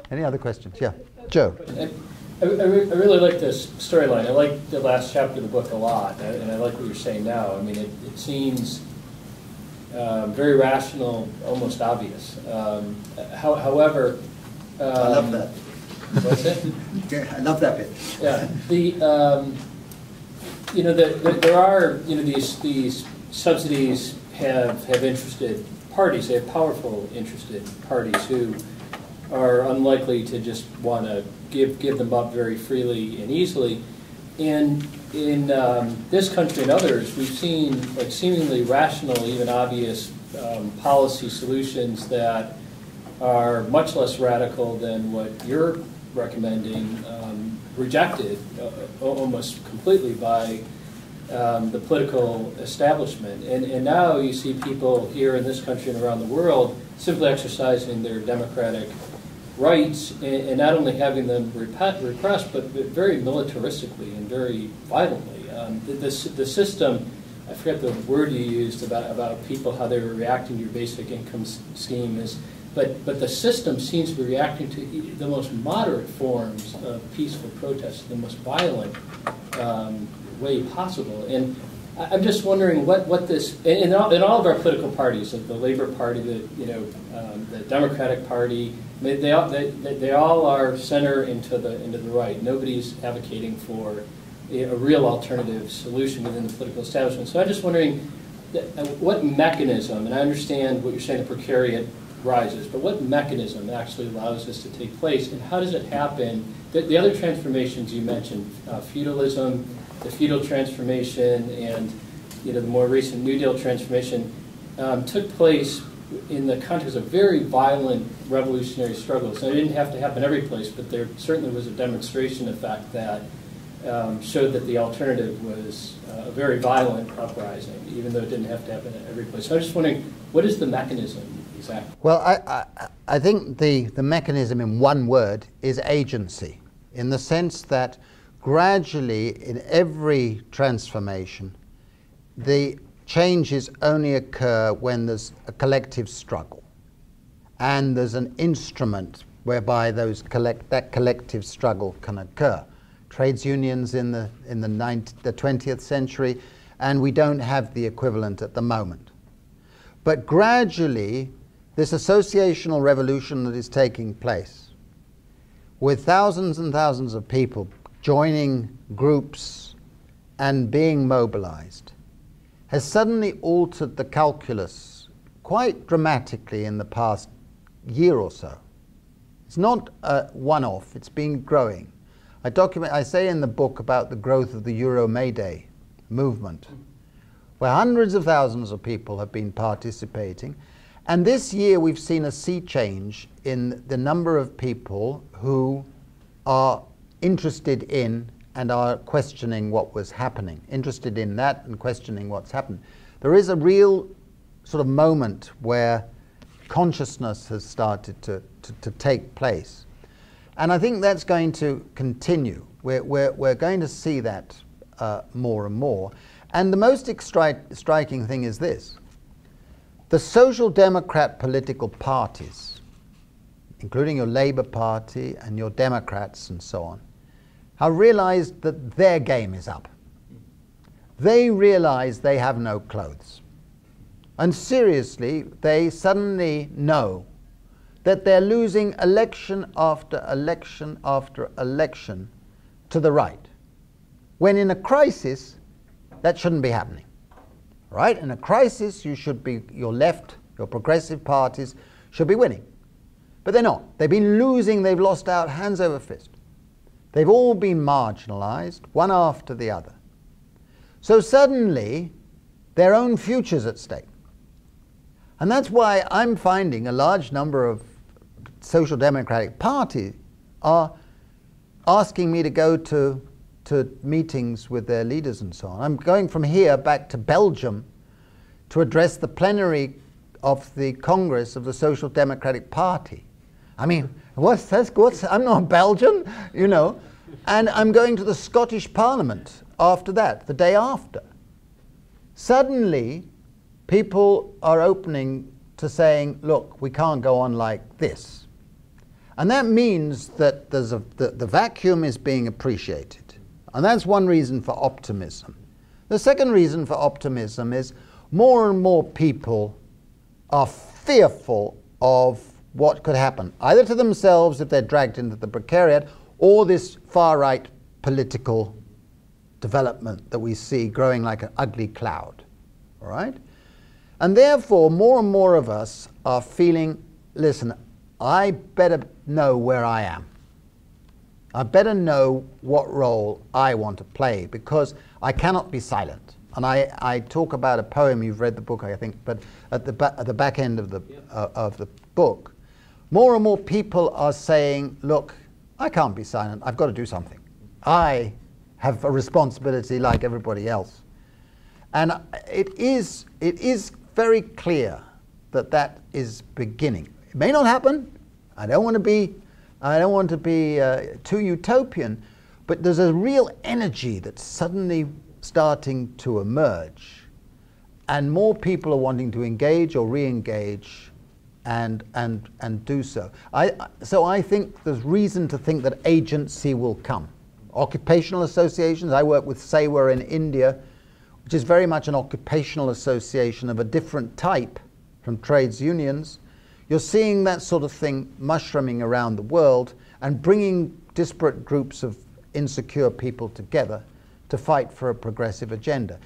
Any other questions? Yeah, Joe. I really like this storyline. I like the last chapter of the book a lot, and I like what you're saying now. I mean, it seems very rational, almost obvious. However, I love that. What's it? Yeah, I love that bit. Yeah, there are these subsidies have interested parties. They have powerful interested parties who are unlikely to just want to give them up very freely and easily. And in this country and others, we've seen like seemingly rational, even obvious policy solutions that are much less radical than what you're recommending, rejected almost completely by the political establishment. And now you see people here in this country and around the world simply exercising their democratic rights, and not only having them repressed, but very militaristically and very violently. The system, I forget the word you used about people, how they were reacting to your basic income scheme, but the system seems to be reacting to the most moderate forms of peaceful protest, the most violent way possible. And I'm just wondering what this, in all of our political parties, the Labor Party, the Democratic Party, they all are center into the right. Nobody's advocating for a real alternative solution within the political establishment. So I'm just wondering what mechanism, and I understand what you're saying, the precariat rises, but what mechanism actually allows this to take place, and how does it happen? The other transformations you mentioned, feudalism, the feudal transformation, and the more recent New Deal transformation, took place in the context of very violent revolutionary struggles. And it didn't have to happen every place, but there certainly was a demonstration effect that showed that the alternative was a very violent uprising, even though it didn't have to happen at every place. So I'm just wondering, what is the mechanism exactly? Well, I think the mechanism in one word is agency, in the sense that gradually in every transformation, the changes only occur when there's a collective struggle, and there's an instrument whereby that collective struggle can occur. Trades unions in the 20th century, and we don't have the equivalent at the moment. But gradually, this associational revolution that is taking place, with thousands and thousands of people joining groups and being mobilized, has suddenly altered the calculus quite dramatically in the past year or so. It's not a one-off, it's been growing. I say in the book about the growth of the Euro May Day movement, where hundreds of thousands of people have been participating. And this year we've seen a sea change in the number of people who are interested in and are questioning what was happening, interested in that and questioning what's happened. There is a real sort of moment where consciousness has started to take place. And I think that's going to continue. We're going to see that more and more. And the most striking thing is this. The Social Democrat political parties, including your Labour Party and your Democrats and so on, have realized that their game is up. They realize they have no clothes. And seriously, they suddenly know that they're losing election after election after election to the right. When in a crisis, that shouldn't be happening. Right? In a crisis, your left, your progressive parties should be winning. But they're not. They've been losing, they've lost out hands over fist. They've all been marginalized, one after the other. So suddenly, their own future's at stake. And that's why I'm finding a large number of social democratic parties are asking me to go to meetings with their leaders and so on. I'm going from here back to Belgium to address the plenary of the Congress of the Social Democratic Party. I mean, I'm not Belgian, you know. And I'm going to the Scottish Parliament after that, the day after. Suddenly, people are opening to saying, look, we can't go on like this. And that means that the vacuum is being appreciated. And that's one reason for optimism. The second reason for optimism is more and more people are fearful of what could happen, either to themselves if they're dragged into the precariat, or this far-right political development that we see growing like an ugly cloud. All right? And therefore, more and more of us are feeling, listen, I better know where I am. I better know what role I want to play, because I cannot be silent. And I talk about a poem, you've read the book, I think, but at the back end of the book, more and more people are saying, look, I can't be silent, I've got to do something. I have a responsibility like everybody else. And it is very clear that that is beginning. It may not happen. I don't want to be too utopian, but there's a real energy that's suddenly starting to emerge, and more people are wanting to engage or re-engage and do so. So I think there's reason to think that agency will come. Occupational associations, I work with SEWA in India, which is very much an occupational association of a different type from trades unions. You're seeing that sort of thing mushrooming around the world and bringing disparate groups of insecure people together to fight for a progressive agenda.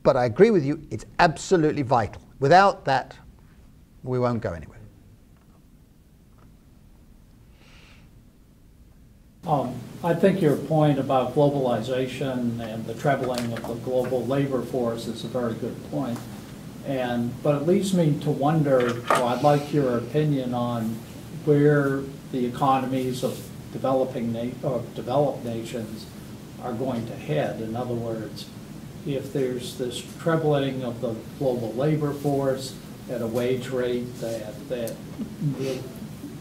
But I agree with you, it's absolutely vital. Without that, we won't go anywhere. I think your point about globalization and the trebling of the global labor force is a very good point. But it leads me to wonder, well, I'd like your opinion on where the economies of developed nations are going to head. In other words, if there's this trebling of the global labor force at a wage rate that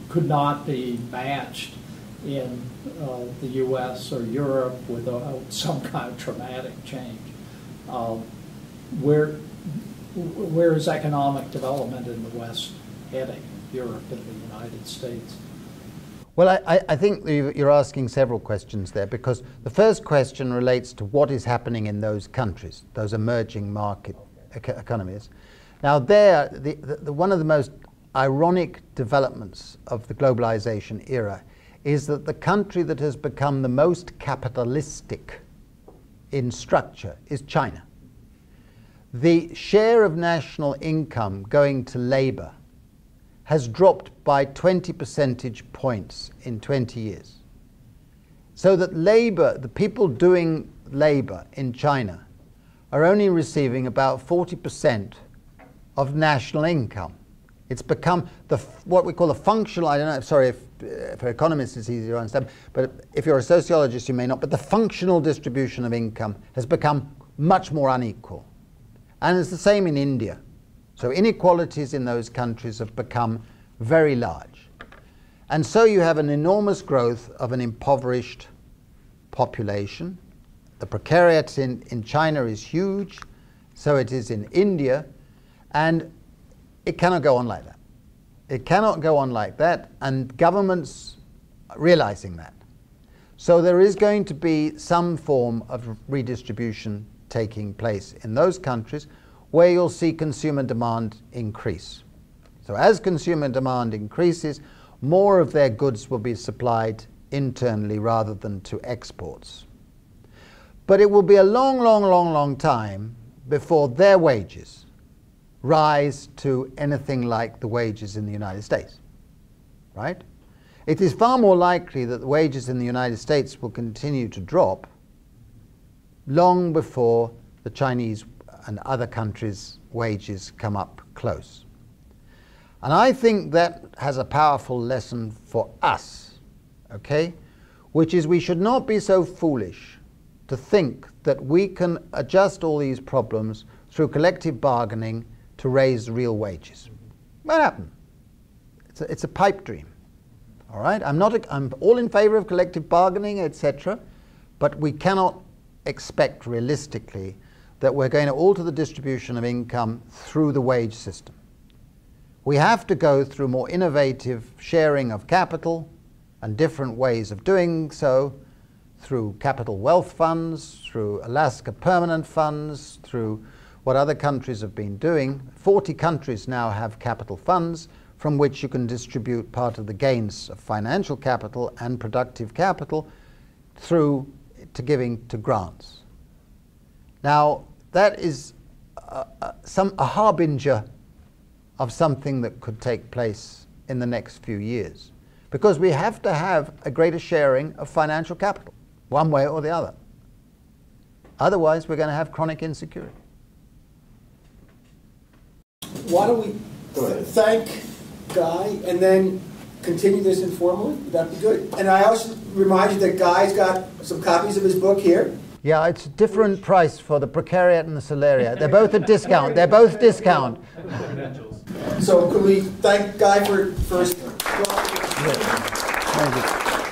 could not be matched in the U.S. or Europe without some kind of traumatic change, where is economic development in the West heading, Europe and the United States? Well, I think you're asking several questions there, because the first question relates to what is happening in those countries, those emerging market economies. Now there, one of the most ironic developments of the globalization era is that the country that has become the most capitalistic in structure is China. The share of national income going to labor has dropped by 20 percentage points in 20 years. So that labor, the people doing labor in China, are only receiving about 40% of national income. It's become what we call a functional, I don't know, sorry if for economists it's easier to understand, but if you're a sociologist you may not, but the functional distribution of income has become much more unequal. And it's the same in India. So inequalities in those countries have become very large. And so you have an enormous growth of an impoverished population. The precariat in China is huge, so it is in India, and it cannot go on like that. It cannot go on like that, and governments are realizing that. So there is going to be some form of redistribution taking place in those countries where you'll see consumer demand increase. So as consumer demand increases, more of their goods will be supplied internally rather than to exports. But it will be a long time before their wages rise to anything like the wages in the United States, right? It is far more likely that the wages in the United States will continue to drop long before the Chinese and other countries' wages come up close. And I think that has a powerful lesson for us, okay? Which is we should not be so foolish to think that we can adjust all these problems through collective bargaining to raise real wages. Won't happen. It's a pipe dream, all right? I'm all in favor of collective bargaining, etc., but we cannot expect realistically that we're going to alter the distribution of income through the wage system. We have to go through more innovative sharing of capital and different ways of doing so, through capital wealth funds, through Alaska permanent funds, through what other countries have been doing. 40 countries now have capital funds from which you can distribute part of the gains of financial capital and productive capital through to giving to grants. Now, that is a harbinger of something that could take place in the next few years, because we have to have a greater sharing of financial capital, one way or the other. Otherwise, we're going to have chronic insecurity. Why don't we thank Guy and then continue this informally? Would that be good? And I also remind you that Guy's got some copies of his book here. Yeah, it's a different price for the Precariat and the Solariat. They're both a discount. They're both discount. So could we thank Guy for his... Yes. Thank you.